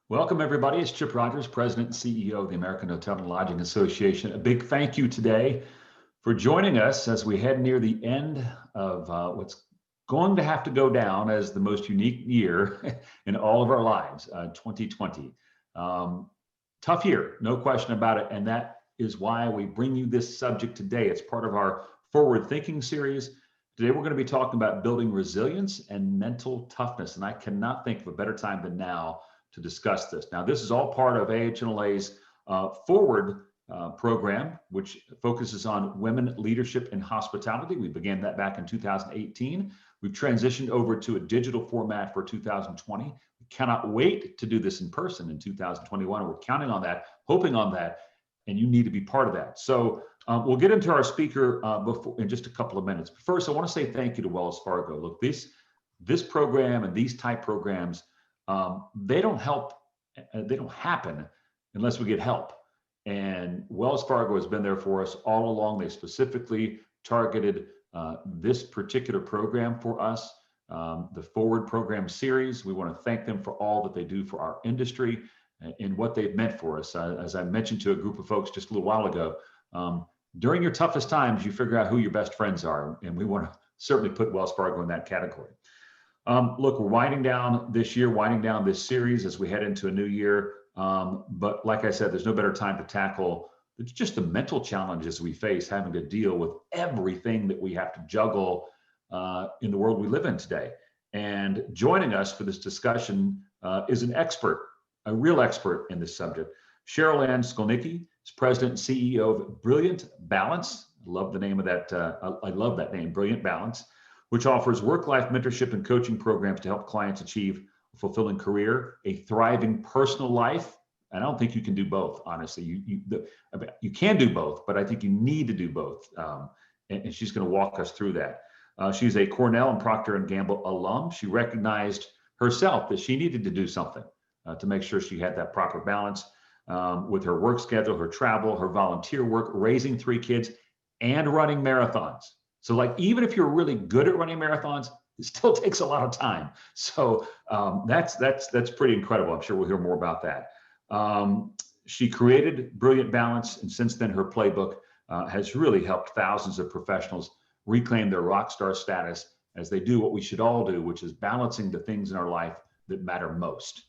Welcome, everybody. It's Chip Rogers, President and CEO of the American Hotel and Lodging Association. A big thank you today for joining us as we head near the end of what's going to have to go down as the most unique year in all of our lives, 2020. Tough year, no question about it. And that is why we bring you this subject today. It's part of our Forward Thinking series. Today, we're going to be talking about building resilience and mental toughness. And I cannot think of a better time than now to discuss this. Now, this is all part of AHLA's Forward program, which focuses on women leadership and hospitality. We began that back in 2018. We've transitioned over to a digital format for 2020. We cannot wait to do this in person in 2021. We're counting on that, hoping on that, and you need to be part of that. So we'll get into our speaker in just a couple of minutes. But first, I want to say thank you to Wells Fargo. Look, this program and these type programs, they don't happen unless we get help. And Wells Fargo has been there for us all along. They specifically targeted this particular program for us, the Forward program series. We want to thank them for all that they do for our industry and what they've meant for us. As I mentioned to a group of folks just a little while ago, during your toughest times, you figure out who your best friends are. And we want to certainly put Wells Fargo in that category. Look, we're winding down this year, winding down this series as we head into a new year. But like I said, there's no better time to tackle just the mental challenges we face, having to deal with everything that we have to juggle in the world we live in today. And joining us for this discussion is an expert, a real expert in this subject. Cheryl Ann Skolnicki is President and CEO of Brilliant Balance. I love the name of that. I love that name, Brilliant Balance, which offers work-life mentorship and coaching programs to help clients achieve a fulfilling career, a thriving personal life. And I don't think you can do both, honestly. You can do both, but I think you need to do both. And she's going to walk us through that. She's a Cornell and Procter & Gamble alum. She recognized herself that she needed to do something to make sure she had that proper balance with her work schedule, her travel, her volunteer work, raising 3 kids, and running marathons. So like, even if you're really good at running marathons, it still takes a lot of time. So that's pretty incredible. I'm sure we'll hear more about that. She created Brilliant Balance, and since then her playbook has really helped thousands of professionals reclaim their rock star status as they do what we should all do, which is balancing the things in our life that matter most.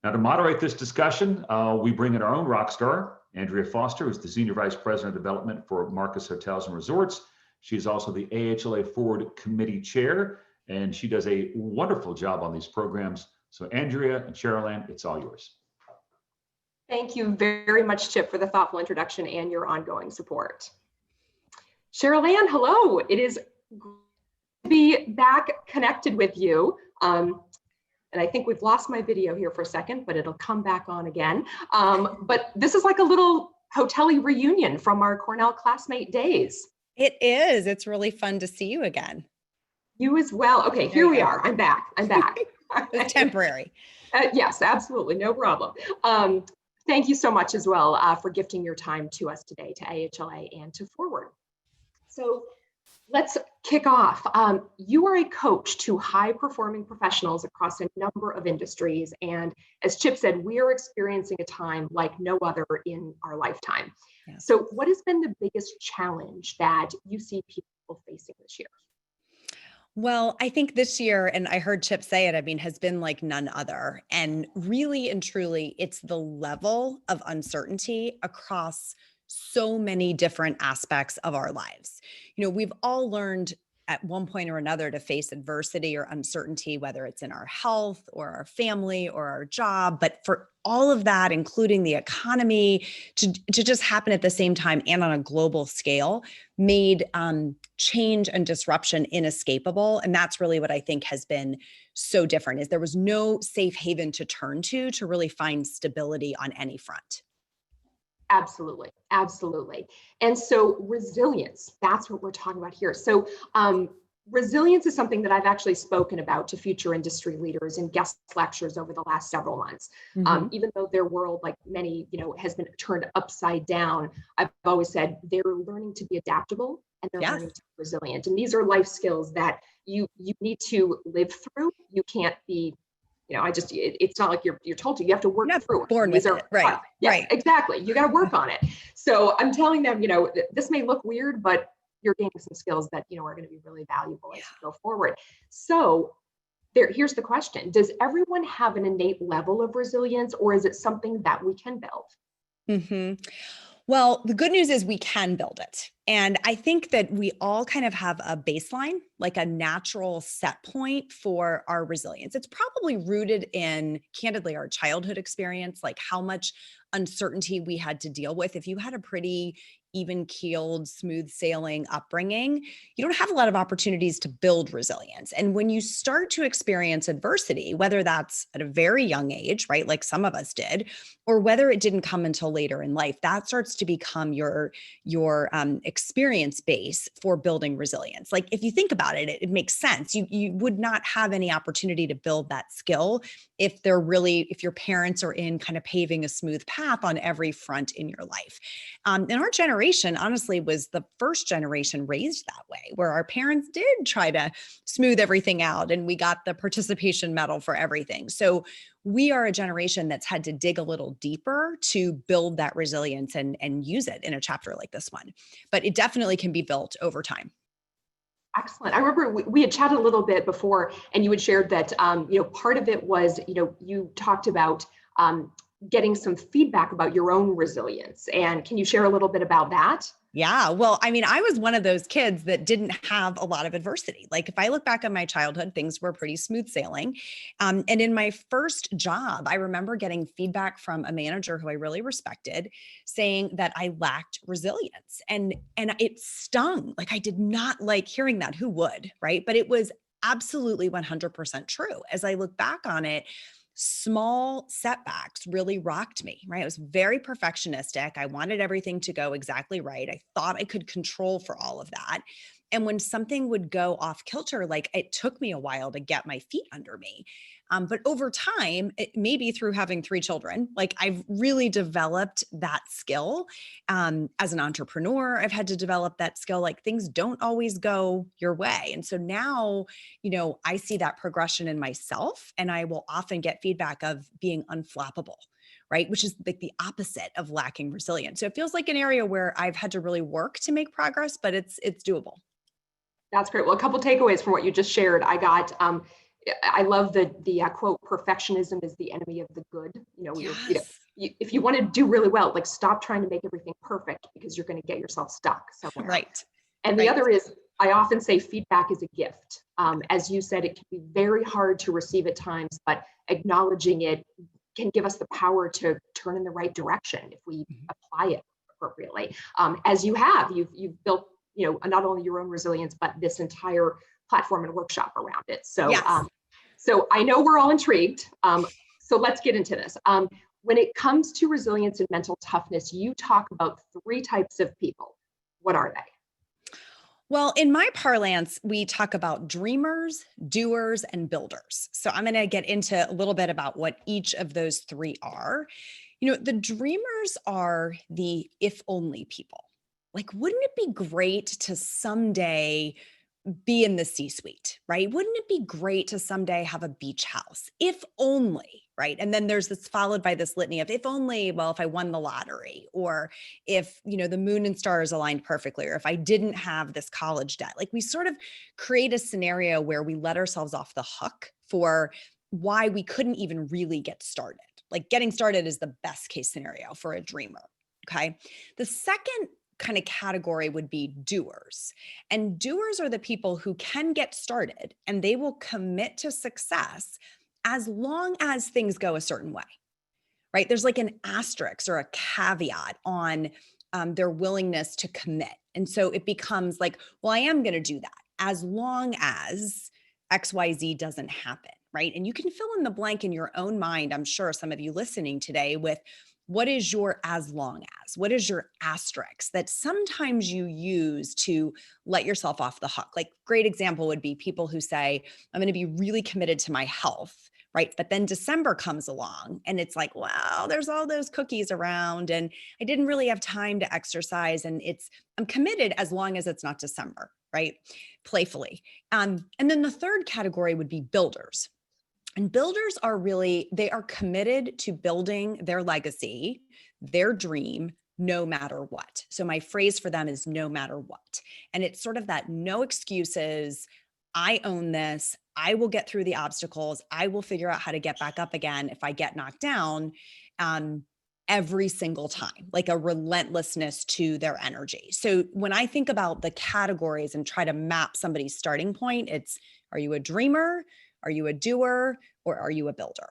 Now, to moderate this discussion, we bring in our own rock star, Andrea Foster, who's the Senior Vice President of Development for Marcus Hotels and Resorts. She's also the AHLA Forward Committee Chair, and she does a wonderful job on these programs. So Andrea and Cheryl Ann, it's all yours. Thank you very much, Chip, for the thoughtful introduction and your ongoing support. Cheryl Ann, hello. It is great to be back connected with you. And I think we've lost my video here for a second, but it'll come back on again. But this is like a little hotel-y reunion from our Cornell classmate days. It is. It's really fun to see you again. You as well. Okay, here we are. I'm back. It's temporary. Yes, absolutely. No problem. Thank you so much as well for gifting your time to us today, to AHLA and to Forward. So let's kick off. You are a coach to high-performing professionals across a number of industries. And as Chip said, we are experiencing a time like no other in our lifetime. Yeah. So what has been the biggest challenge that you see people facing this year? Well, I think this year, and I heard Chip say it, has been like none other. And really and truly, it's the level of uncertainty across so many different aspects of our lives. We've all learned at one point or another to face adversity or uncertainty, whether it's in our health or our family or our job. But for all of that, including the economy, to just happen at the same time and on a global scale, made change and disruption inescapable. And that's really what I think has been so different, is there was no safe haven to turn to really find stability on any front. Absolutely. Absolutely. And so resilience, that's what we're talking about here. So resilience is something that I've actually spoken about to future industry leaders in guest lectures over the last several months. Mm-hmm. Even though their world, like many, has been turned upside down, I've always said they're learning to be adaptable and they're learning to be resilient. And these are life skills that you need to live through. You can't be it's not like you're told to, you have to work You're not through it. born with it, right? Yes, Right. exactly. You got to work on it. So I'm telling them, this may look weird, but you're gaining some skills that, are going to be really valuable as you go forward. So here's the question. Does everyone have an innate level of resilience, or is it something that we can build? Mm-hmm. Well, the good news is we can build it. And I think that we all kind of have a baseline, like a natural set point for our resilience. It's probably rooted in, candidly, our childhood experience, like how much uncertainty we had to deal with. If you had a pretty even keeled, smooth sailing upbringing, you don't have a lot of opportunities to build resilience. And when you start to experience adversity, whether that's at a very young age, right, like some of us did, or whether it didn't come until later in life, that starts to become your experience base for building resilience. Like if you think about it, it makes sense. You would not have any opportunity to build that skill if your parents are in kind of paving a smooth path on every front in your life. And our generation, honestly, was the first generation raised that way, where our parents did try to smooth everything out and we got the participation medal for everything. So we are a generation that's had to dig a little deeper to build that resilience and use it in a chapter like this one. But it definitely can be built over time. Excellent. I remember we had chatted a little bit before, and you had shared that, part of it was, you talked about getting some feedback about your own resilience. And can you share a little bit about that? Yeah. Well, I mean, I was one of those kids that didn't have a lot of adversity. Like if I look back on my childhood, things were pretty smooth sailing. And in my first job, I remember getting feedback from a manager who I really respected saying that I lacked resilience. And it stung. Like I did not like hearing that. Who would, right? But it was absolutely 100% true. As I look back on it, small setbacks really rocked me, right? I was very perfectionistic. I wanted everything to go exactly right. I thought I could control for all of that. And when something would go off kilter, like it took me a while to get my feet under me. But over time, maybe through having 3 children, like I've really developed that skill. As an entrepreneur, I've had to develop that skill. Like things don't always go your way. And so now, I see that progression in myself, and I will often get feedback of being unflappable, right? Which is like the opposite of lacking resilience. So it feels like an area where I've had to really work to make progress, but it's doable. That's great. Well, a couple takeaways from what you just shared. I love the quote, perfectionism is the enemy of the good. Yes. If you want to do really well, like stop trying to make everything perfect, because you're going to get yourself stuck somewhere. Right. And the other is, I often say feedback is a gift. As you said, it can be very hard to receive at times, but acknowledging it can give us the power to turn in the right direction if we apply it appropriately. As you've built, not only your own resilience, but this entire platform and workshop around it. So, yes. So I know we're all intrigued. So let's get into this. When it comes to resilience and mental toughness, you talk about 3 types of people. What are they? Well, in my parlance, we talk about dreamers, doers, and builders. So I'm going to get into a little bit about what each of those 3 are. The dreamers are the if only people. Like, wouldn't it be great to someday be in the C-suite, right? Wouldn't it be great to someday have a beach house? If only, right? And then there's this followed by this litany of if only, well, if I won the lottery, or if, the moon and stars aligned perfectly, or if I didn't have this college debt. Like we sort of create a scenario where we let ourselves off the hook for why we couldn't even really get started. Like getting started is the best case scenario for a dreamer. Okay. The second kind of category would be doers. And doers are the people who can get started and they will commit to success as long as things go a certain way, right? There's like an asterisk or a caveat on their willingness to commit. And so it becomes like, well, I am going to do that as long as XYZ doesn't happen, right? And you can fill in the blank in your own mind, I'm sure some of you listening today, with what is your as long as? What is your asterisk that sometimes you use to let yourself off the hook? Like great example would be people who say, I'm going to be really committed to my health, right? But then December comes along and it's like, wow, there's all those cookies around and I didn't really have time to exercise. And I'm committed as long as it's not December, right? Playfully. And then the third category would be builders. And builders are really, they are committed to building their legacy, their dream, no matter what. So my phrase for them is no matter what. And it's sort of that no excuses. I own this. I will get through the obstacles. I will figure out how to get back up again if I get knocked down. Every single time, like a relentlessness to their energy. So when I think about the categories and try to map somebody's starting point, it's, are you a dreamer? Are you a doer? Or are you a builder?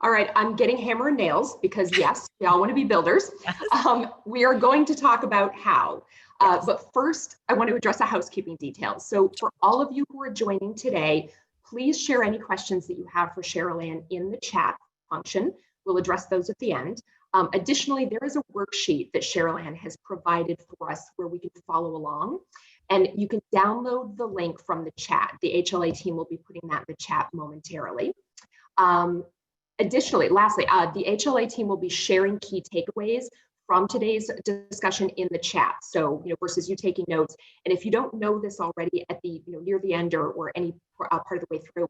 All right, I'm getting hammer and nails because yes, we all want to be builders. Yes. We are going to talk about how. Yes. But first, I want to address a housekeeping detail. So for all of you who are joining today, please share any questions that you have for Cheryl Ann in the chat function. We'll address those at the end. Additionally, there is a worksheet that Cheryl Ann has provided for us where we can follow along. And you can download the link from the chat. The AHLA team will be putting that in the chat momentarily. Additionally, lastly, the AHLA team will be sharing key takeaways from today's discussion in the chat. So, versus you taking notes. And if you don't know this already at the, near the end or any part of the way through,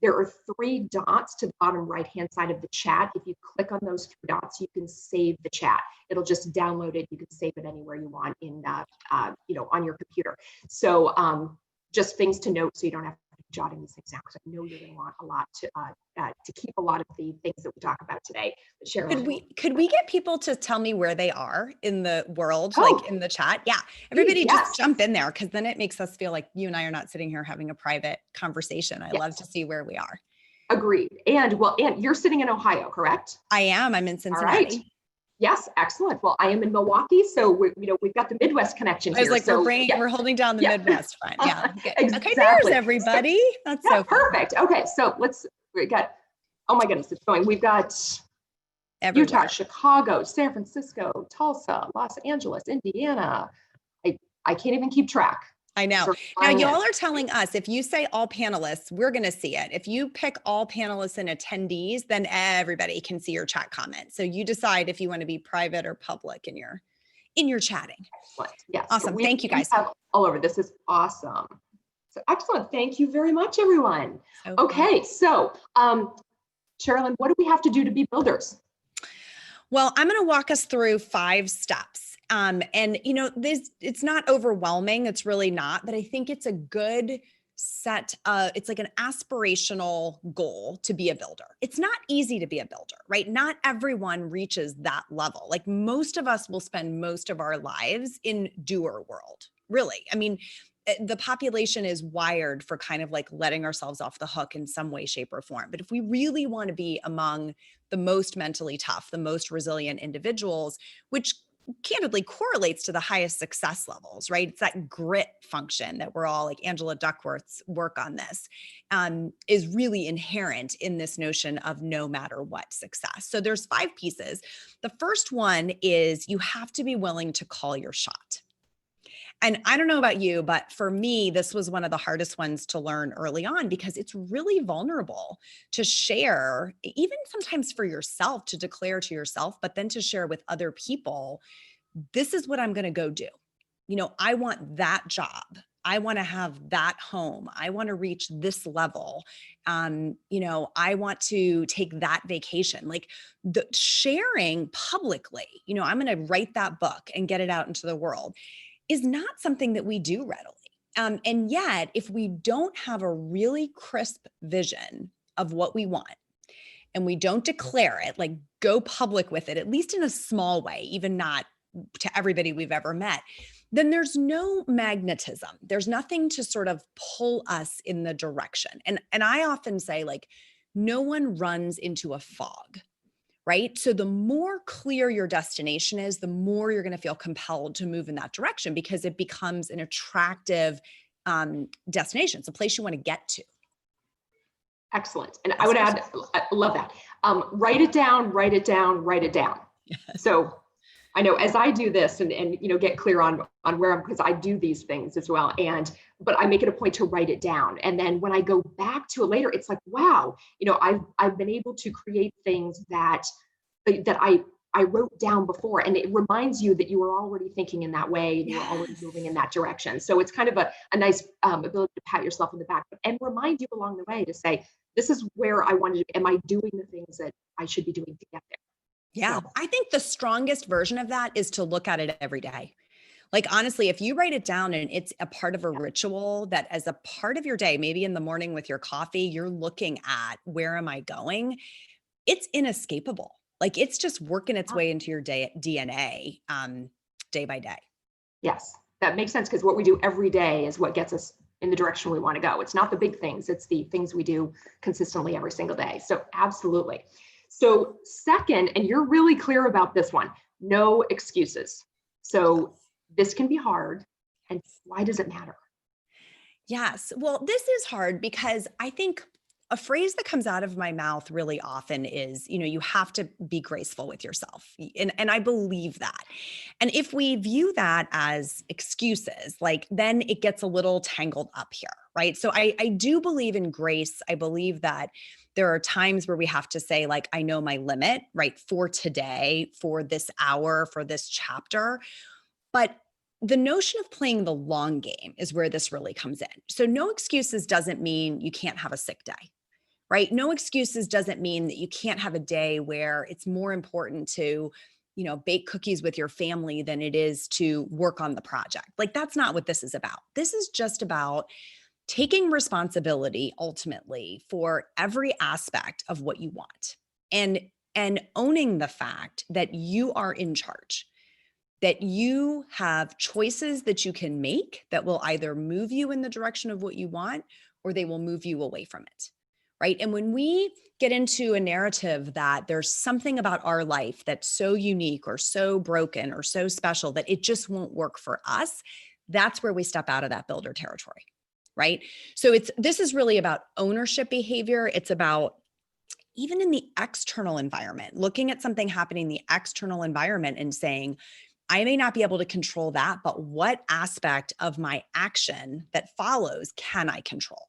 there are 3 dots to the bottom right-hand side of the chat. If you click on those 3 dots, you can save the chat. It'll just download it. You can save it anywhere you want in, on your computer. So just things to note so you don't have to be jotting these things down, because I know you're going to want a lot to keep a lot of the things that we talk about today. But Cheryl, could we get people to tell me where they are in the world, Oh, like in the chat? Yeah, everybody yes. just jump in there, because then it makes us feel like you and I are not sitting here having a private conversation. I Yes. love to see where we are. Agreed. And you're sitting in Ohio, correct? I am. I'm in Cincinnati. All right. Yes, excellent. Well, I am in Milwaukee, so we've got the Midwest connection I was here. like, so, we're holding down the Midwest front. Yeah. Exactly. Okay, there's everybody. That's yeah, so fun. perfect. Okay, so we got, oh my goodness, it's going. We've got Everywhere. Utah, Chicago, San Francisco, Tulsa, Los Angeles, Indiana. I can't even keep track. I know. Sort of Now, flying y'all in. are telling us, if you say all panelists, we're going to see it. If you pick all panelists and attendees, then everybody can see your chat comments. So you decide if you want to be private or public in your chatting. Excellent. Yes. Awesome. So Thank you, guys. Have all over. This is awesome. So excellent. Thank you very much, everyone. So Okay. So, Sherilyn, what do we have to do to be builders? Well, I'm going to walk us through 5 steps. And it's not overwhelming. It's really not, but I think it's a good set. It's like an aspirational goal to be a builder. It's not easy to be a builder, right? Not everyone reaches that level. Like most of us will spend most of our lives in doer world, really. I mean, the population is wired for kind of like letting ourselves off the hook in some way, shape, or form. But if we really want to be among the most mentally tough, the most resilient individuals, which candidly correlates to the highest success levels, right? It's that grit function that we're all, like Angela Duckworth's work on this, is really inherent in this notion of no matter what success. So there's 5 pieces. The first one is you have to be willing to call your shot. And I don't know about you, but for me, this was one of the hardest ones to learn early on, because it's really vulnerable to share, even sometimes for yourself, to declare to yourself, but then to share with other people, this is what I'm going to go do. I want that job. I want to have that home. I want to reach this level. I want to take that vacation. Like the sharing publicly, I'm going to write that book and get it out into the world, is not something that we do readily. And yet, if we don't have a really crisp vision of what we want, and we don't declare it, like go public with it, at least in a small way, even not to everybody we've ever met, then there's no magnetism. There's nothing to sort of pull us in the direction. And I often say, like, no one runs into a fog. Right? So the more clear your destination is, the more you're going to feel compelled to move in that direction, because it becomes an attractive destination. It's a place you want to get to. Excellent. And I would add, I love that. Write it down, write it down, write it down. So I know as I do this and get clear on where I'm, because I do these things as well. But I make it a point to write it down. And then when I go back to it later, it's like, wow, I've been able to create things that I I wrote down before, and it reminds you that you were already thinking in that way and you were already moving in that direction. So it's kind of a nice ability to pat yourself in the back and remind you along the way to say, this is where I wanted to, am I doing the things that I should be doing to get there? Yeah. So, I think the strongest version of that is to look at it every day. Like, honestly, if you write it down and it's a part of a ritual that as a part of your day, maybe in the morning with your coffee, you're looking at where am I going? It's inescapable. Like, it's just working its way into your DNA day by day. yes, that makes sense, because what we do every day is what gets us in the direction we want to go. It's not the big things, it's the things we do consistently every single day. So absolutely. So second, and you're really clear about this one, no excuses. So this can be hard. And why does it matter? Yes. Well, this is hard because I think a phrase that comes out of my mouth really often is, you have to be graceful with yourself. And I believe that. And if we view that as excuses, like then it gets a little tangled up here, right? So I do believe in grace. I believe that there are times where we have to say, like, I know my limit, right? For today, for this hour, for this chapter. But the notion of playing the long game is where this really comes in. So no excuses doesn't mean you can't have a sick day, right? No excuses doesn't mean that you can't have a day where it's more important to, bake cookies with your family than it is to work on the project. Like, that's not what this is about. This is just about taking responsibility ultimately for every aspect of what you want and owning the fact that you are in charge, that you have choices that you can make that will either move you in the direction of what you want or they will move you away from it, right? And when we get into a narrative that there's something about our life that's so unique or so broken or so special that it just won't work for us, that's where we step out of that builder territory, right? So this is really about ownership behavior. It's about even in the external environment, looking at something happening in the external environment and saying, I may not be able to control that, but what aspect of my action that follows can I control?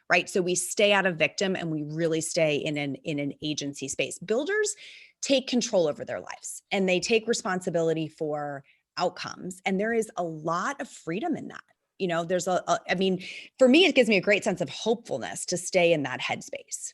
Right? So we stay out of victim and we really stay in an agency space. Builders take control over their lives and they take responsibility for outcomes. And there is a lot of freedom in that. There's for me, it gives me a great sense of hopefulness to stay in that headspace.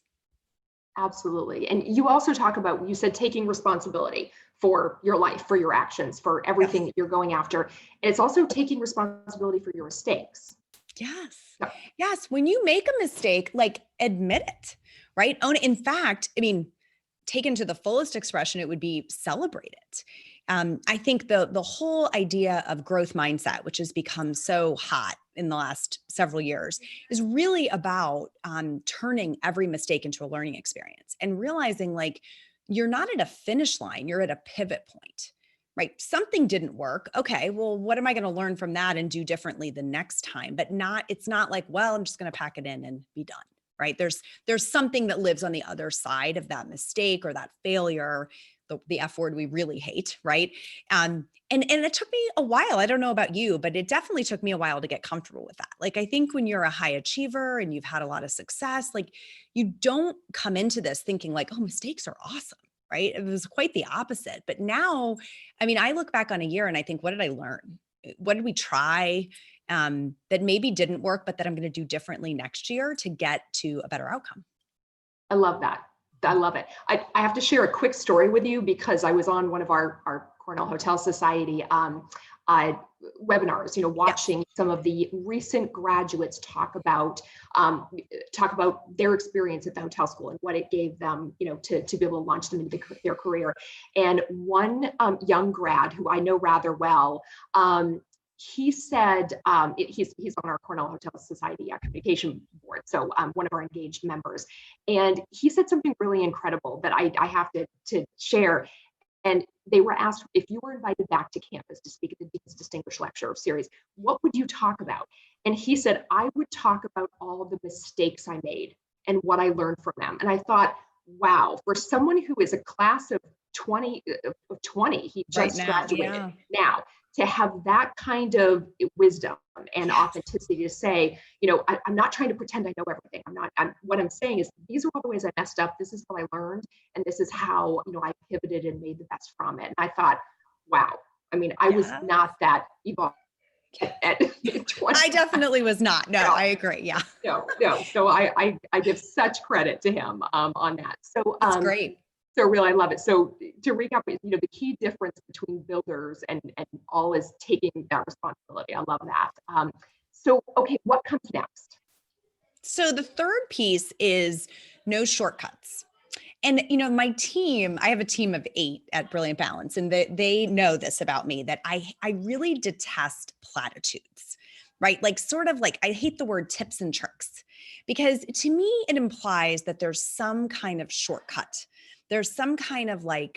Absolutely. And you also talk about, you said taking responsibility for your life, for your actions, for everything that you're going after. And it's also taking responsibility for your mistakes. Yes. Yeah. Yes. When you make a mistake, like, admit it, right? Own it. In fact, taken to the fullest expression, it would be celebrate it. I think the whole idea of growth mindset, which has become so hot in the last several years, is really about turning every mistake into a learning experience and realizing, like, you're not at a finish line, you're at a pivot point, right? Something didn't work. Okay, well, what am I going to learn from that and do differently the next time? But it's not like, well, I'm just going to pack it in and be done, right? There's something that lives on the other side of that mistake or that failure, the F word we really hate, right? And it took me a while. I don't know about you, but it definitely took me a while to get comfortable with that. Like, I think when you're a high achiever and you've had a lot of success, like, you don't come into this thinking like, oh, mistakes are awesome, right? It was quite the opposite. But now, I look back on a year and I think, what did I learn? What did we try that maybe didn't work, but that I'm going to do differently next year to get to a better outcome? I love that. I love it. I have to share a quick story with you because I was on one of our Cornell Hotel Society webinars, watching some of the recent graduates talk about their experience at the hotel school and what it gave them, to be able to launch them into their career. And one young grad who I know rather well, he said, he's on our Cornell Hotel Society communication board, so one of our engaged members, and he said something really incredible that I have to share. And they were asked, if you were invited back to campus to speak at the Dean's Distinguished Lecturer Series, what would you talk about? And he said, I would talk about all of the mistakes I made and what I learned from them. And I thought, wow, for someone who is a class of 20, he just graduated now. to have that kind of wisdom and authenticity to say, I'm not trying to pretend I know everything. What I'm saying is these are all the ways I messed up. This is how I learned. And this is how, I pivoted and made the best from it. And I thought, wow. I mean, I was not that evolved at 20. I definitely was not. No, I agree. Yeah. No. So I give such credit to him on that. So That's great. So really, I love it. So to recap, the key difference between builders and all is taking that responsibility. I love that. So, okay, what comes next? So the third piece is no shortcuts. And, my team, I have a team of 8 at Brilliant Balance, and they know this about me, that I really detest platitudes, right? Like sort of like, I hate the word tips and tricks, because to me, it implies that there's some kind of shortcut. There's some kind of like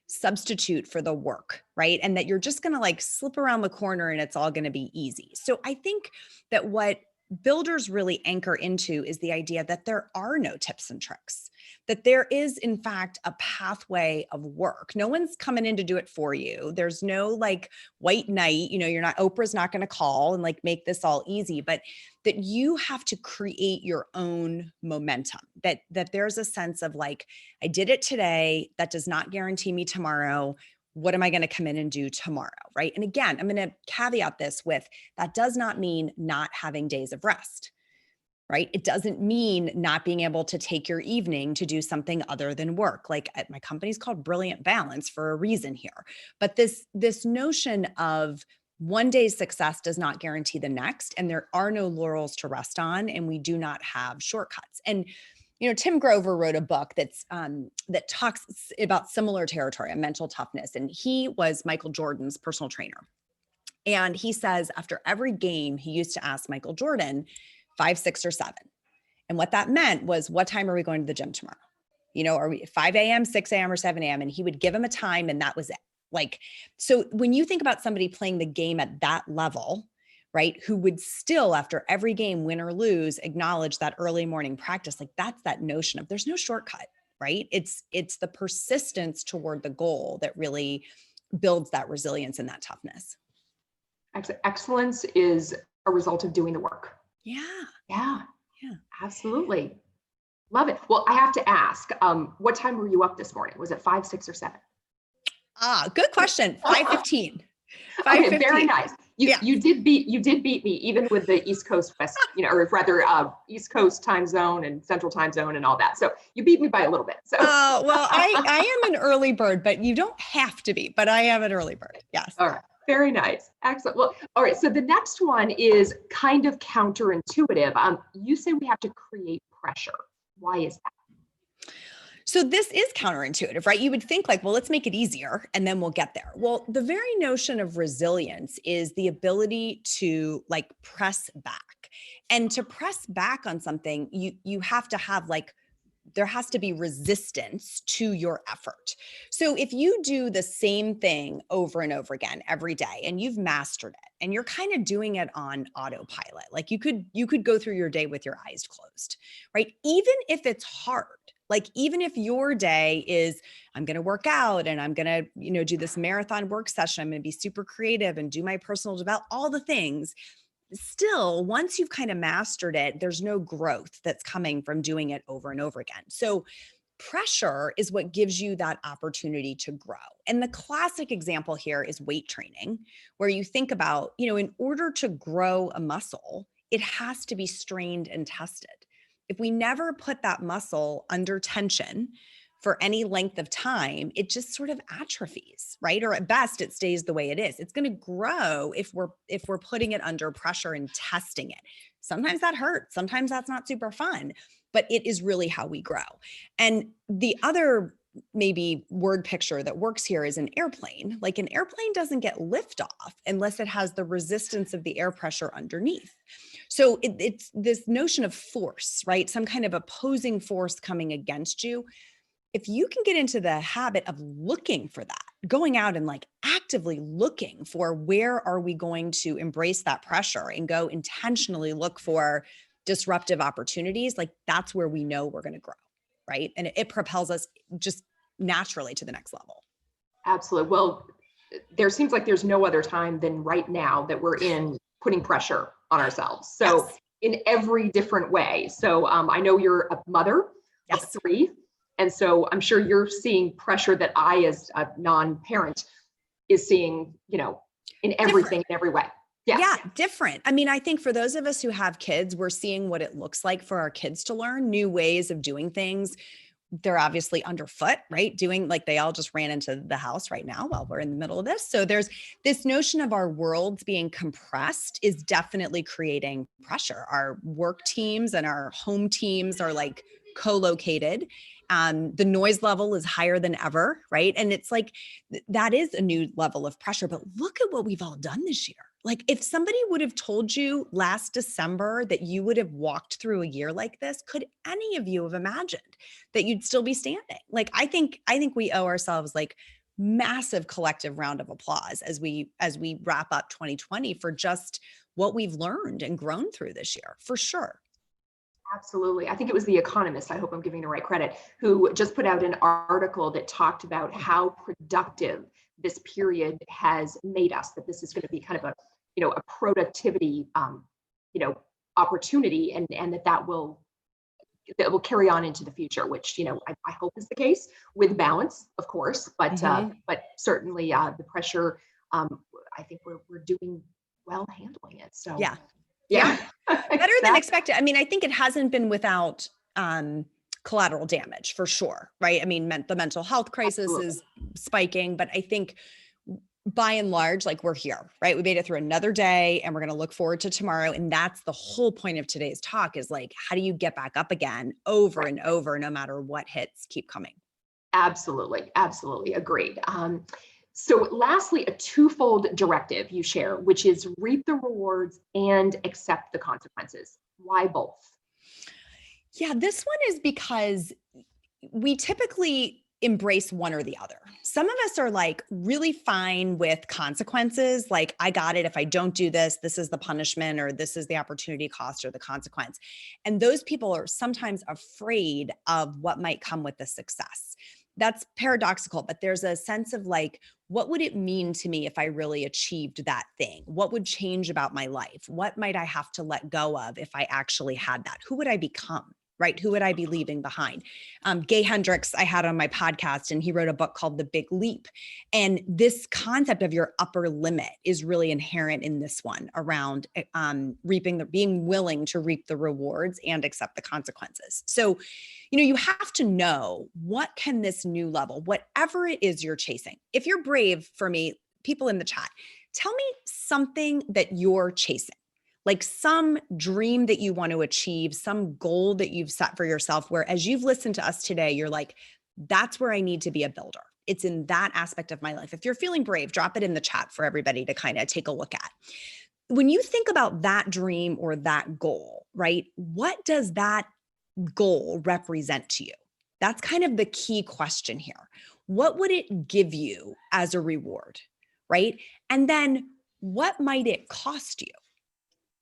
substitute for the work, right? And that you're just going to like slip around the corner and it's all going to be easy. So I think that what builders really anchor into is the idea that there are no tips and tricks, that there is in fact a pathway of work. No one's coming in to do it for you. There's no like white knight, Oprah's not going to call and like make this all easy, but that you have to create your own momentum, that there's a sense of like, I did it today. That does not guarantee me tomorrow. What am I going to come in and do tomorrow? Right. And again, I'm going to caveat this with, that does not mean not having days of rest, right? It doesn't mean not being able to take your evening to do something other than work. Like my company's called Brilliant Balance for a reason here. But this notion of one day's success does not guarantee the next, and there are no laurels to rest on, and we do not have shortcuts. And Tim Grover wrote a book that talks about similar territory on mental toughness. And he was Michael Jordan's personal trainer. And he says after every game, he used to ask Michael Jordan 5, 6, or 7. And what that meant was, what time are we going to the gym tomorrow? Are we 5 a.m., 6 a.m., or 7 a.m.? And he would give him a time, and that was it. Like, so when you think about somebody playing the game at that level, right, who would still, after every game, win or lose, acknowledge that early morning practice, like that's that notion of there's no shortcut, right? It's the persistence toward the goal that really builds that resilience and that toughness. Excellence is a result of doing the work. Yeah, Absolutely. Love it. Well, I have to ask, what time were you up this morning? Was it 5, 6, or 7? Good question. 5:15. Okay, very nice. You did beat me, even with the East Coast or rather East Coast time zone and Central time zone and all that. So you beat me by a little bit. So well, I am an early bird, but you don't have to be. But I am an early bird. Yes. All right. Very nice. Excellent. Well, all right. So the next one is kind of counterintuitive. You say we have to create pressure. Why is that? So this is counterintuitive, right? You would think like, well, let's make it easier and then we'll get there. Well, the very notion of resilience is the ability to like press back. And to press back on something, you have to have like, there has to be resistance to your effort. So if you do the same thing over and over again every day and you've mastered it and you're kind of doing it on autopilot, like you could go through your day with your eyes closed, right? Even if it's hard, like even if your day is, I'm going to work out and I'm going to, do this marathon work session, I'm going to be super creative and do my personal development, all the things. Still, once you've kind of mastered it, there's no growth that's coming from doing it over and over again. So pressure is what gives you that opportunity to grow. And the classic example here is weight training, where you think about, in order to grow a muscle, it has to be strained and tested. If we never put that muscle under tension for any length of time, it just sort of atrophies, right? Or at best, it stays the way it is. It's going to grow if we're putting it under pressure and testing it. Sometimes that hurts. Sometimes that's not super fun, but it is really how we grow. And the other maybe word picture that works here is an airplane. Like an airplane doesn't get liftoff unless it has the resistance of the air pressure underneath. So it's this notion of force, right? Some kind of opposing force coming against you. If you can get into the habit of looking for that, going out and like actively looking for where are we going to embrace that pressure and go intentionally look for disruptive opportunities, like that's where we know we're going to grow, right? And it propels us just naturally to the next level. Absolutely. Well, there seems like there's no other time than right now that we're in putting pressure on ourselves. So Yes. in every different way. So I know you're a mother of Yes. 3. And so I'm sure you're seeing pressure that I, as a non-parent, is seeing, in everything, in every way. Yes. Yeah, different. I mean, I think for those of us who have kids, we're seeing what it looks like for our kids to learn new ways of doing things. They're obviously underfoot, right? Doing like they all just ran into the house right now while we're in the middle of this. So there's this notion of our worlds being compressed is definitely creating pressure. Our work teams and our home teams are like co-located. The noise level is higher than ever, right? And it's like, that is a new level of pressure, but look at what we've all done this year. Like if somebody would have told you last December that you would have walked through a year like this, could any of you have imagined that you'd still be standing? Like, I think we owe ourselves like massive collective round of applause as we wrap up 2020 for just what we've learned and grown through this year, for sure. Absolutely. I think it was The Economist, I hope I'm giving the right credit, who just put out an article that talked about how productive this period has made us, that this is going to be kind of a productivity, opportunity, and that will carry on into the future, which, I hope is the case, with balance, of course, but certainly the pressure, I think we're doing well handling it. So Yeah. yeah. Better than expected. I mean, I think it hasn't been without collateral damage for sure, right? I mean, the mental health crisis Absolutely. is spiking, but I think by and large, like we're here, right? We made it through another day and we're going to look forward to tomorrow. And that's the whole point of today's talk is like, how do you get back up again over and over, no matter what hits keep coming? Absolutely. Absolutely. Agreed. So lastly, a twofold directive you share, which is reap the rewards and accept the consequences. Why both? Yeah, this one is because we typically embrace one or the other. Some of us are like really fine with consequences. Like, I got it. If I don't do this, this is the punishment, or this is the opportunity cost or the consequence. And those people are sometimes afraid of what might come with the success. That's paradoxical, but there's a sense of like, what would it mean to me if I really achieved that thing? What would change about my life? What might I have to let go of if I actually had that? Who would I become? Right? Who would I be leaving behind? Gay Hendricks, I had on my podcast, and he wrote a book called The Big Leap. And this concept of your upper limit is really inherent in this one around being willing to reap the rewards and accept the consequences. So, you have to know, what can this new level, whatever it is you're chasing. If you're brave, for me, people in the chat, tell me something that you're chasing. Like some dream that you want to achieve, some goal that you've set for yourself, where as you've listened to us today, you're like, that's where I need to be a builder. It's in that aspect of my life. If you're feeling brave, drop it in the chat for everybody to kind of take a look at. When you think about that dream or that goal, right? What does that goal represent to you? That's kind of the key question here. What would it give you as a reward, right? And then what might it cost you?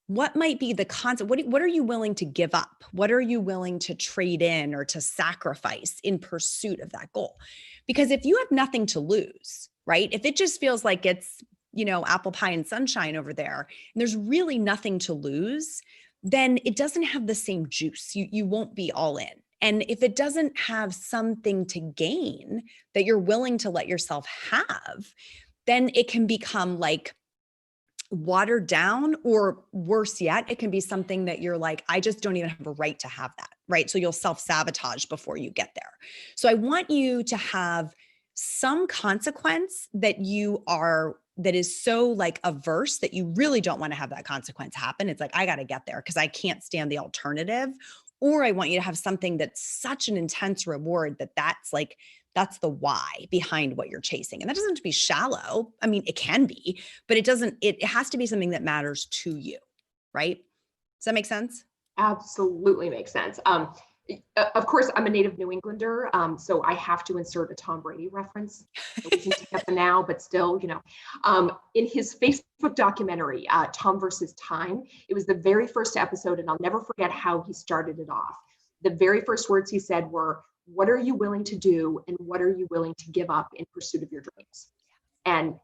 What might be the concept? What are you willing to give up? What are you willing to trade in or to sacrifice in pursuit of that goal? Because if you have nothing to lose, right? If it just feels like it's, apple pie and sunshine over there, and there's really nothing to lose, then it doesn't have the same juice. You won't be all in. And if it doesn't have something to gain that you're willing to let yourself have, then it can become like watered down, or worse yet, it can be something that you're like, I just don't even have a right to have that, right? So you'll self-sabotage before you get there. So I want you to have some consequence that is so like averse that you really don't want to have that consequence happen. It's like, I got to get there because I can't stand the alternative. Or I want you to have something that's such an intense reward that's the why behind what you're chasing. And that doesn't have to be shallow. I mean, it can be, but it has to be something that matters to you, right? Does that make sense? Absolutely makes sense. Of course, I'm a native New Englander, so I have to insert a Tom Brady reference. So we can take up the now, but still, in his Facebook documentary, Tom versus Time, it was the very first episode, and I'll never forget how he started it off. The very first words he said were, "What are you willing to do, and what are you willing to give up in pursuit of your dreams?" And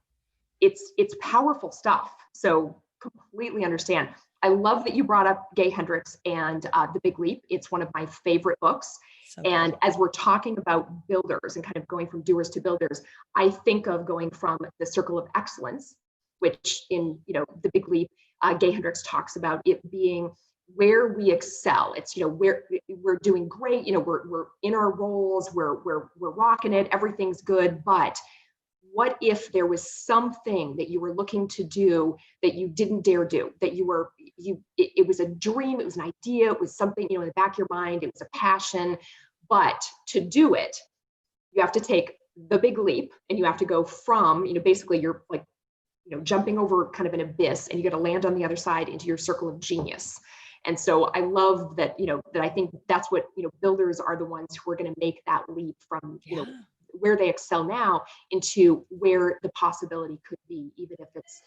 it's powerful stuff. So completely understand. I love that you brought up Gay Hendricks and The Big Leap. It's one of my favorite books. So And good. as we're talking about builders and kind of going from doers to builders, I think of going from the circle of excellence, which in The Big Leap, Gay Hendricks talks about it being where we excel. It's where we're doing great. We're in our roles. We're rocking it. Everything's good. But what if there was something that you were looking to do that you didn't dare do, that it was a dream, it was an idea, it was something, in the back of your mind, it was a passion, but to do it, you have to take the big leap and you have to go from, basically you're like, jumping over kind of an abyss and you got to land on the other side into your circle of genius. And so I love that, that I think that's what, builders are the ones who are going to make that leap from, where they excel now into where the possibility could be, even if it's,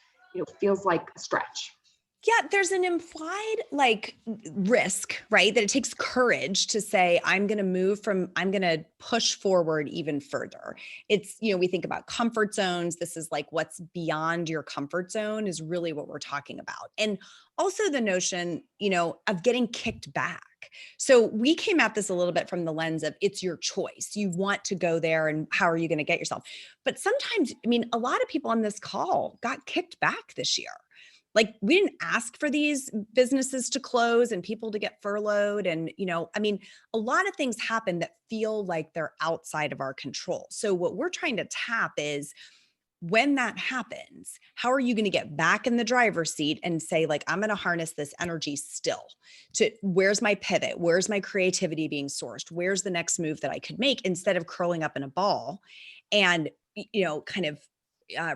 feels like a stretch. Yeah, there's an implied like risk, right? That it takes courage to say, I'm going to push forward even further. It's, we think about comfort zones. This is like what's beyond your comfort zone is really what we're talking about. And also the notion, of getting kicked back. So we came at this a little bit from the lens of it's your choice. You want to go there and how are you going to get yourself? But sometimes, a lot of people on this call got kicked back this year. Like we didn't ask for these businesses to close and people to get furloughed. And, a lot of things happen that feel like they're outside of our control. So what we're trying to tap is when that happens, how are you going to get back in the driver's seat and say, like, I'm going to harness this energy still to where's my pivot? Where's my creativity being sourced? Where's the next move that I could make instead of curling up in a ball and, kind of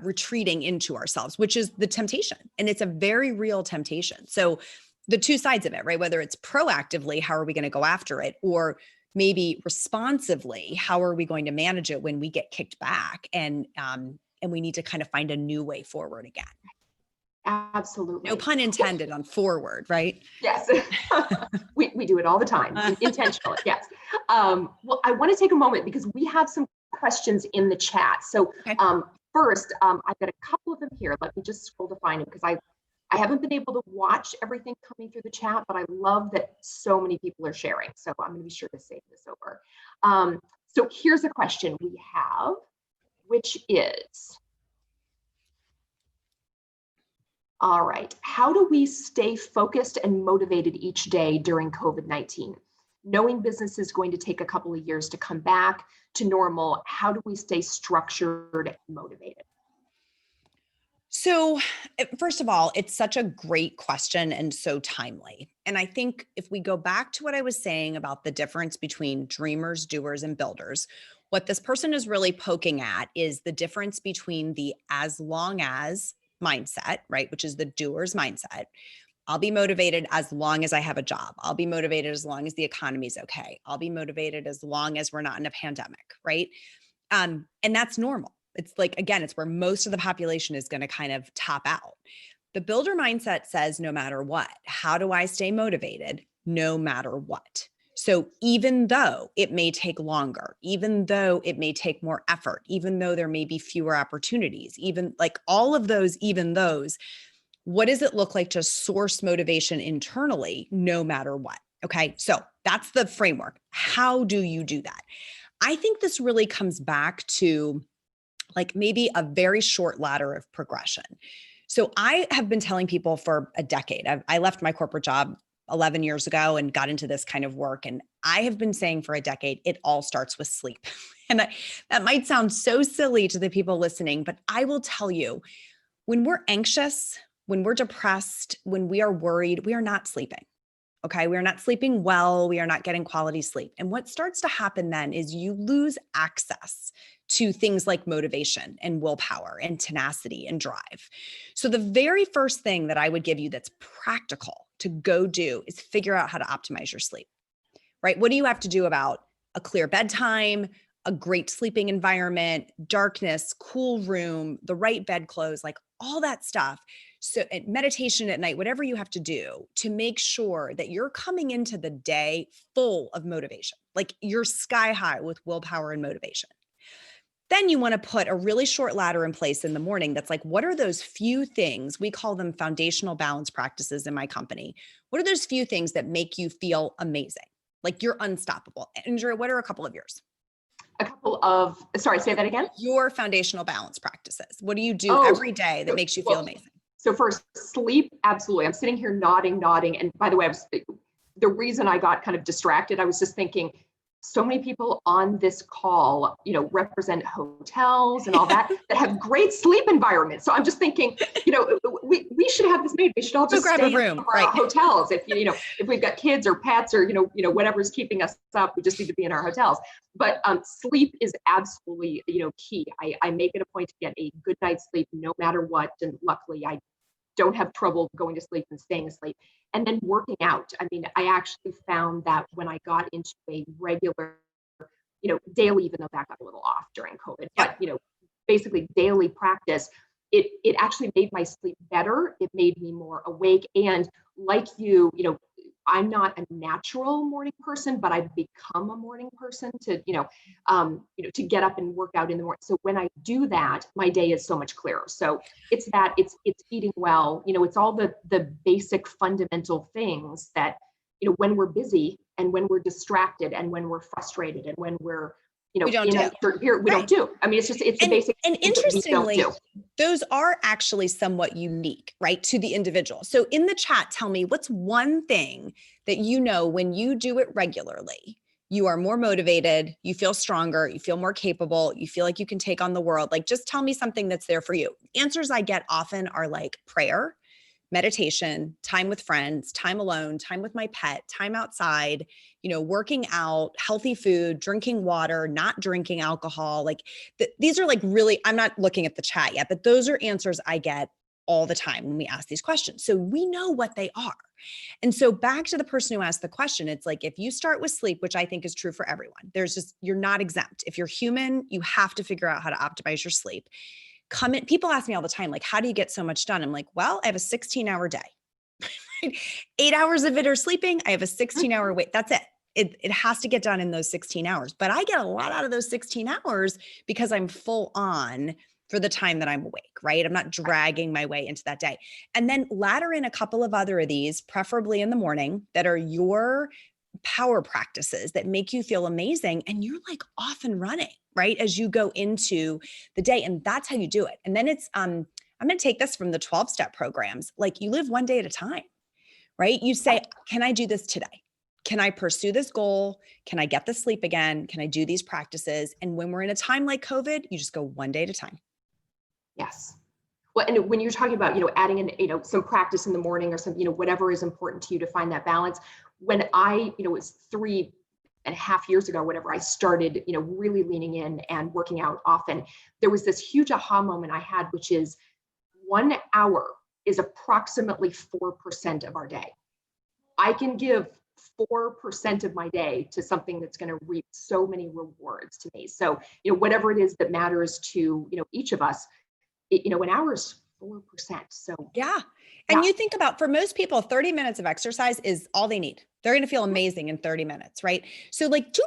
retreating into ourselves, which is the temptation. And it's a very real temptation. So the two sides of it, right? Whether it's proactively, how are we going to go after it? Or maybe responsively, how are we going to manage it when we get kicked back and we need to kind of find a new way forward again. Absolutely. No pun intended on forward, right? Yes. we do it all the time, intentionally. Yes. Well, I want to take a moment because we have some questions in the chat. So Okay. First, I've got a couple of them here. Let me just scroll to find them because I haven't been able to watch everything coming through the chat, but I love that so many people are sharing. So I'm going to be sure to save this over. So here's a question we have, which is, all right, how do we stay focused and motivated each day during COVID-19? Knowing business is going to take a couple of years to come back to normal, how do we stay structured and motivated? So, first of all, it's such a great question and so timely. And I think if we go back to what I was saying about the difference between dreamers, doers, and builders, what this person is really poking at is the difference between the as long as mindset, right? Which is the doer's mindset. I'll be motivated as long as I have a job. I'll be motivated as long as the economy is okay. I'll be motivated as long as we're not in a pandemic, right? And that's normal. It's like, again, it's where most of the population is going to kind of top out. The builder mindset says, no matter what, how do I stay motivated no matter what? So even though it may take longer, even though it may take more effort, even though there may be fewer opportunities, even like all of those, even those, what does it look like to source motivation internally no matter what? Okay, so that's the framework. How do you do that? I think this really comes back to like maybe a very short ladder of progression. So I have been telling people for a decade, I left my corporate job 11 years ago and got into this kind of work. And I have been saying for a decade, it all starts with sleep. And that might sound so silly to the people listening, but I will tell you, when we're anxious, when we're depressed, when we are worried, we are not sleeping. Okay. We are not sleeping well. We are not getting quality sleep. And what starts to happen then is you lose access to things like motivation and willpower and tenacity and drive. So the very first thing that I would give you that's practical to go do is figure out how to optimize your sleep, right? What do you have to do about a clear bedtime, a great sleeping environment, darkness, cool room, the right bedclothes, like all that stuff. So meditation at night, whatever you have to do to make sure that you're coming into the day full of motivation, like you're sky high with willpower and motivation. Then you want to put a really short ladder in place in the morning that's like, what are those few things? We call them foundational balance practices in my company. What are those few things that make you feel amazing? Like you're unstoppable. Andrea, what are a couple of yours? A couple of, sorry, say that again. Your foundational balance practices. What do you do Oh, every day that makes you feel amazing? So first, sleep, absolutely. I'm sitting here nodding. And by the way, the reason I got kind of distracted, I was just thinking, so many people on this call, represent hotels and all that have great sleep environments. So I'm just thinking, we should have this made. We should all just grab stay a room, in right? our hotels. If we've got kids or pets or whatever's keeping us up, we just need to be in our hotels. But sleep is absolutely key. I make it a point to get a good night's sleep no matter what, and luckily I don't have trouble going to sleep and staying asleep. And then working out. I mean, I actually found that when I got into a regular, daily, even though that got a little off during COVID, but, basically daily practice, it actually made my sleep better. It made me more awake. And like I'm not a natural morning person, but I've become a morning person to get up and work out in the morning. So when I do that, my day is so much clearer. So it's eating well, it's all the basic fundamental things that, when we're busy and when we're distracted and when we're frustrated and when we're, we don't in do. a certain period, we don't do. I mean, it's the basic. And things that we don't interestingly, do. those are actually somewhat unique, right, to the individual. So in the chat, tell me what's one thing that when you do it regularly, you are more motivated, you feel stronger, you feel more capable, you feel like you can take on the world. Like, just tell me something that's there for you. Answers I get often are like prayer, meditation, time with friends, time alone, time with my pet, time outside, working out, healthy food, drinking water, not drinking alcohol. Like these are like really, I'm not looking at the chat yet, but those are answers I get all the time when we ask these questions. So we know what they are. And so back to the person who asked the question, it's like, if you start with sleep, which I think is true for everyone, you're not exempt. If you're human, you have to figure out how to optimize your sleep. People ask me all the time, like, how do you get so much done? I'm like, well, I have a 16-hour day. 8 hours of it are sleeping. I have a 16-hour wait. That's it. It has to get done in those 16 hours. But I get a lot out of those 16 hours because I'm full on for the time that I'm awake, right? I'm not dragging my way into that day. And then ladder in a couple of other of these, preferably in the morning, that are your power practices that make you feel amazing. And you're like off and running, right? As you go into the day. And that's how you do it. And then it's, I'm going to take this from the 12-step programs. Like, you live one day at a time, right? You say, can I do this today? Can I pursue this goal? Can I get the sleep again? Can I do these practices? And when we're in a time like COVID, you just go one day at a time. Yes. Well, and when you're talking about, adding in, some practice in the morning or some, whatever is important to you to find that balance. When I, it was 3.5 years ago, whatever, I started, really leaning in and working out often. There was this huge aha moment I had, which is 1 hour is approximately 4% of our day. I can give 4% of my day to something that's going to reap so many rewards to me. So, whatever it is that matters to, each of us, an hour is 4%. So yeah. And you think about, for most people, 30 minutes of exercise is all they need. They're going to feel amazing in 30 minutes, right? So like 2%.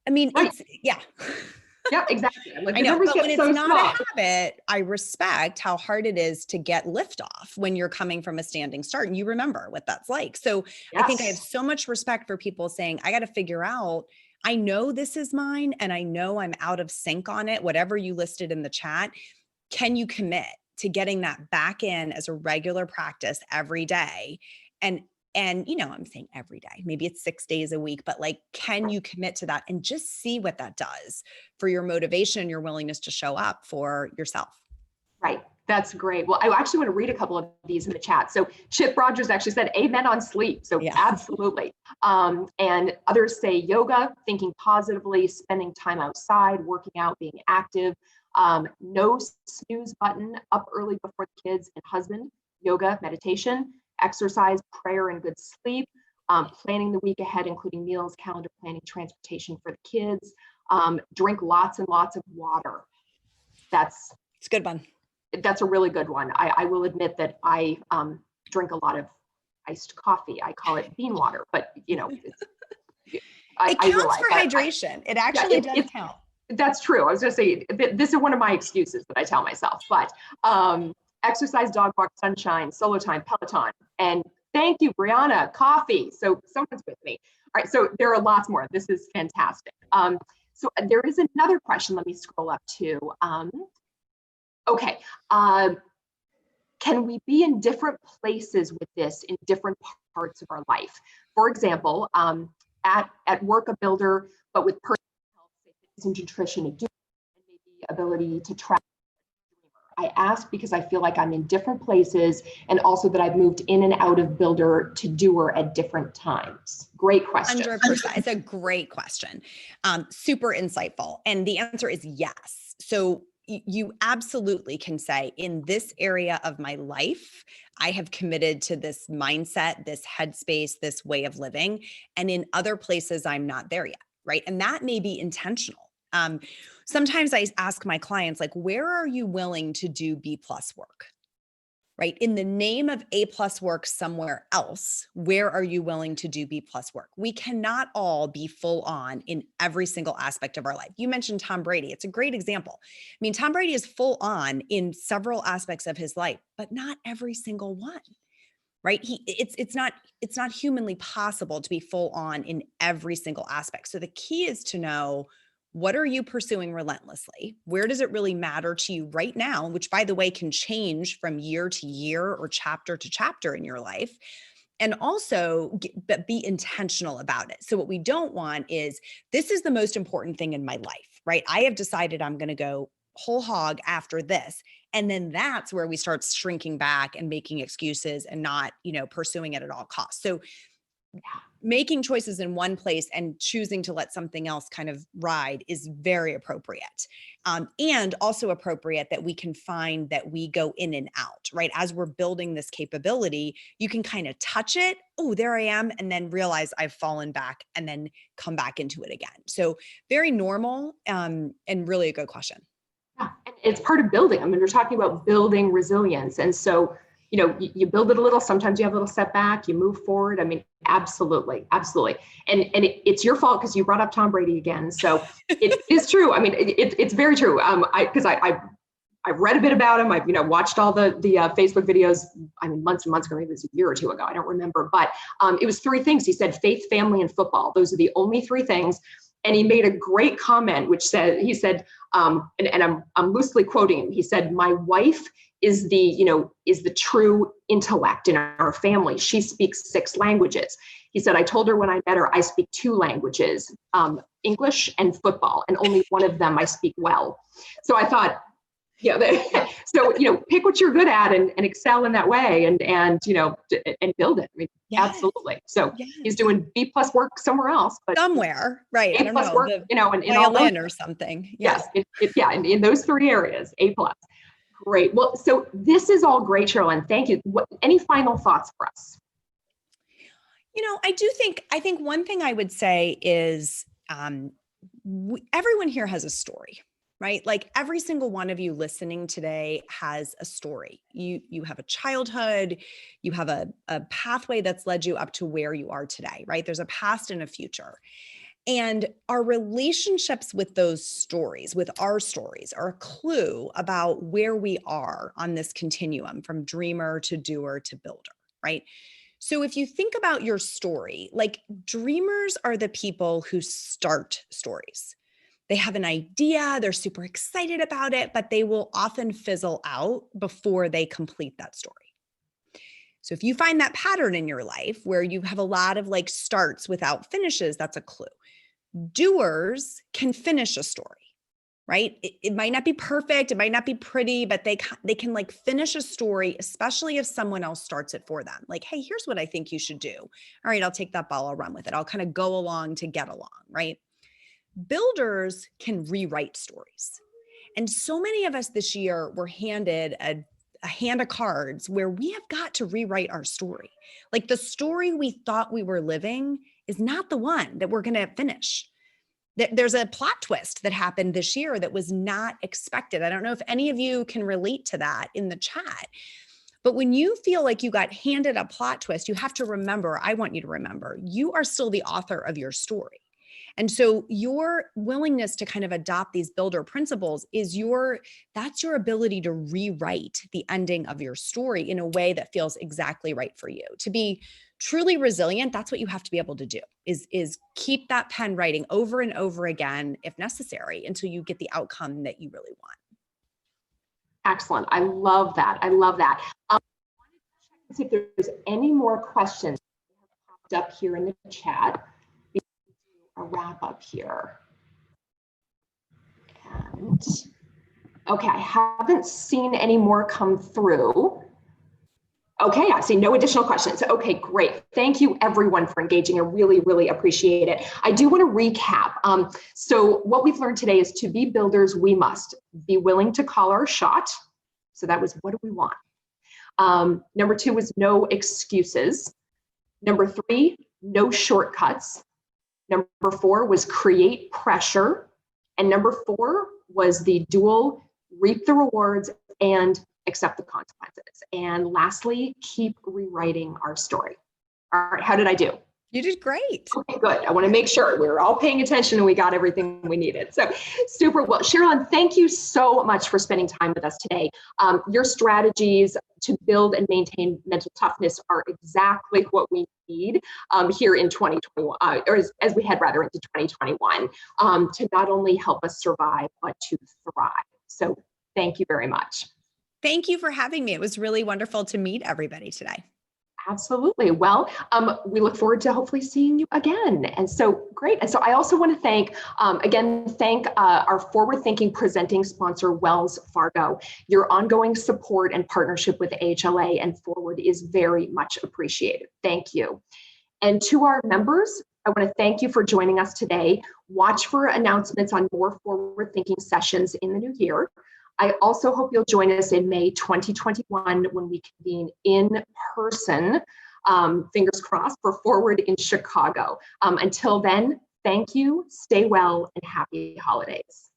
I mean, right. Yeah, exactly. Like, I know, but when it's so not small. a habit, I respect how hard it is to get liftoff when you're coming from a standing start, and you remember what that's like. So yes. I think I have so much respect for people saying, I got to figure out, I know this is mine and I know I'm out of sync on it, whatever you listed in the chat. Can you commit to getting that back in as a regular practice every day? And I'm saying every day, maybe it's 6 days a week, but like, can you commit to that and just see what that does for your motivation and your willingness to show up for yourself? Right. That's great. Well, I actually want to read a couple of these in the chat. So Chip Rogers actually said, amen on sleep. So yeah. Absolutely. And others say yoga, thinking positively, spending time outside, working out, being active, no snooze button, up early before the kids and husband, yoga, meditation, exercise, prayer, and good sleep, planning the week ahead, including meals, calendar planning, transportation for the kids, drink lots and lots of water. It's a good one. That's a really good one. I will admit that I drink a lot of iced coffee. I call it bean water, but it counts for hydration. It actually does count. That's true. I was going to say, this is one of my excuses that I tell myself, but exercise, dog walk, sunshine, solo time, Peloton. And thank you, Brianna, coffee. So someone's with me. All right. So there are lots more. This is fantastic. So there is another question. Let me scroll up to. Okay. Can we be in different places with this in different parts of our life? For example, at work, a builder, but with personal health, fitness and nutrition, a doer, and maybe ability to track. I ask because I feel like I'm in different places, and also that I've moved in and out of builder to doer at different times. Great question. 100%. It's a great question. Super insightful. And the answer is yes. So you absolutely can say, in this area of my life, I have committed to this mindset, this headspace, this way of living. And in other places, I'm not there yet, right? And that may be intentional. Sometimes I ask my clients, like, where are you willing to do B+ work? Right? In the name of A+ work somewhere else, where are you willing to do B+ work? We cannot all be full on in every single aspect of our life. You mentioned Tom Brady. It's a great example. I mean, Tom Brady is full on in several aspects of his life, but not every single one, right? It's not humanly possible to be full on in every single aspect. So the key is to know, what are you pursuing relentlessly? Where does it really matter to you right now? Which, by the way, can change from year to year or chapter to chapter in your life. And also be intentional about it. So what we don't want is, this is the most important thing in my life, right? I have decided I'm going to go whole hog after this. And then that's where we start shrinking back and making excuses and not, pursuing it at all costs. So making choices in one place and choosing to let something else kind of ride is very appropriate. And also appropriate that we can find that we go in and out, right? As we're building this capability, you can kind of touch it. Oh, there I am. And then realize I've fallen back and then come back into it again. So very normal, and really a good question. Yeah, and it's part of building. I mean, we're talking about building resilience. And so, you build it a little, sometimes you have a little setback, you move forward. I mean, absolutely. Absolutely. And it's your fault because you brought up Tom Brady again. So it is true. I mean, it's very true. Because I've read a bit about him. I've, watched all the Facebook videos. I mean, months and months ago, maybe it was a year or two ago. I don't remember, but it was 3 things. He said, faith, family, and football. Those are the only 3 things. And he made a great comment, which said, he said, and I'm loosely quoting him. He said, my wife is the true intellect in our family. She speaks 6 languages. He said, I told her when I met her, I speak 2 languages, English and football, and only one of them I speak well. So I thought, so, pick what you're good at and excel in that way and build it. I mean, yes. Absolutely. So yes. He's doing B+ work somewhere else, but somewhere, right? A+ work, in all those, or something. Yes. In those 3 areas, A+. Great. Well, so this is all great, Sherilyn. Thank you. Any final thoughts for us? I think one thing I would say is everyone here has a story, right? Like every single one of you listening today has a story. You have a childhood, you have a pathway that's led you up to where you are today, right? There's a past and a future. And our relationships with those stories, with our stories, are a clue about where we are on this continuum from dreamer to doer to builder, right? So if you think about your story, like dreamers are the people who start stories. They have an idea, they're super excited about it, but they will often fizzle out before they complete that story. So if you find that pattern in your life where you have a lot of like starts without finishes, that's a clue. Doers can finish a story, right? It might not be perfect, it might not be pretty, but they can like finish a story, especially if someone else starts it for them. Like, hey, here's what I think you should do. All right, I'll take that ball, I'll run with it. I'll kind of go along to get along, right? Builders can rewrite stories. And so many of us this year were handed a hand of cards where we have got to rewrite our story. Like the story we thought we were living is not the one that we're going to finish. There's a plot twist that happened this year that was not expected. I don't know if any of you can relate to that in the chat, but when you feel like you got handed a plot twist, you have to remember, I want you to remember, you are still the author of your story. And so your willingness to kind of adopt these builder principles that's your ability to rewrite the ending of your story in a way that feels exactly right for you. To be truly resilient, that's what you have to be able to do, is keep that pen writing over and over again, if necessary, until you get the outcome that you really want. Excellent. I love that. I love that. I wanted to check and see if there's any more questions popped up here in the chat. We can do a wrap up here. And okay, I haven't seen any more come through. Okay, I see no additional questions. Okay, great. Thank you everyone for engaging. I really, really appreciate it. I do want to recap. So what we've learned today is to be builders, we must be willing to call our shot. So that was, what do we want? Number 2 was no excuses. Number 3, no shortcuts. Number 4 was create pressure. And number 4 was the dual reap the rewards and accept the consequences. And lastly, keep rewriting our story. All right, how did I do? You did great. Okay, good. I want to make sure we're all paying attention and we got everything we needed. So super well. Sherilyn, thank you so much for spending time with us today. Your strategies to build and maintain mental toughness are exactly what we need here in 2021, or as we head rather into 2021, to not only help us survive, but to thrive. So thank you very much. Thank you for having me. It was really wonderful to meet everybody today. Absolutely. Well, we look forward to hopefully seeing you again. And so great. And so I also want to thank our forward-thinking presenting sponsor, Wells Fargo. Your ongoing support and partnership with AHLA and Forward is very much appreciated. Thank you. And to our members, I want to thank you for joining us today. Watch for announcements on more forward-thinking sessions in the new year. I also hope you'll join us in May 2021 when we convene in person, fingers crossed, for Forward in Chicago. Until then, thank you, stay well, and happy holidays.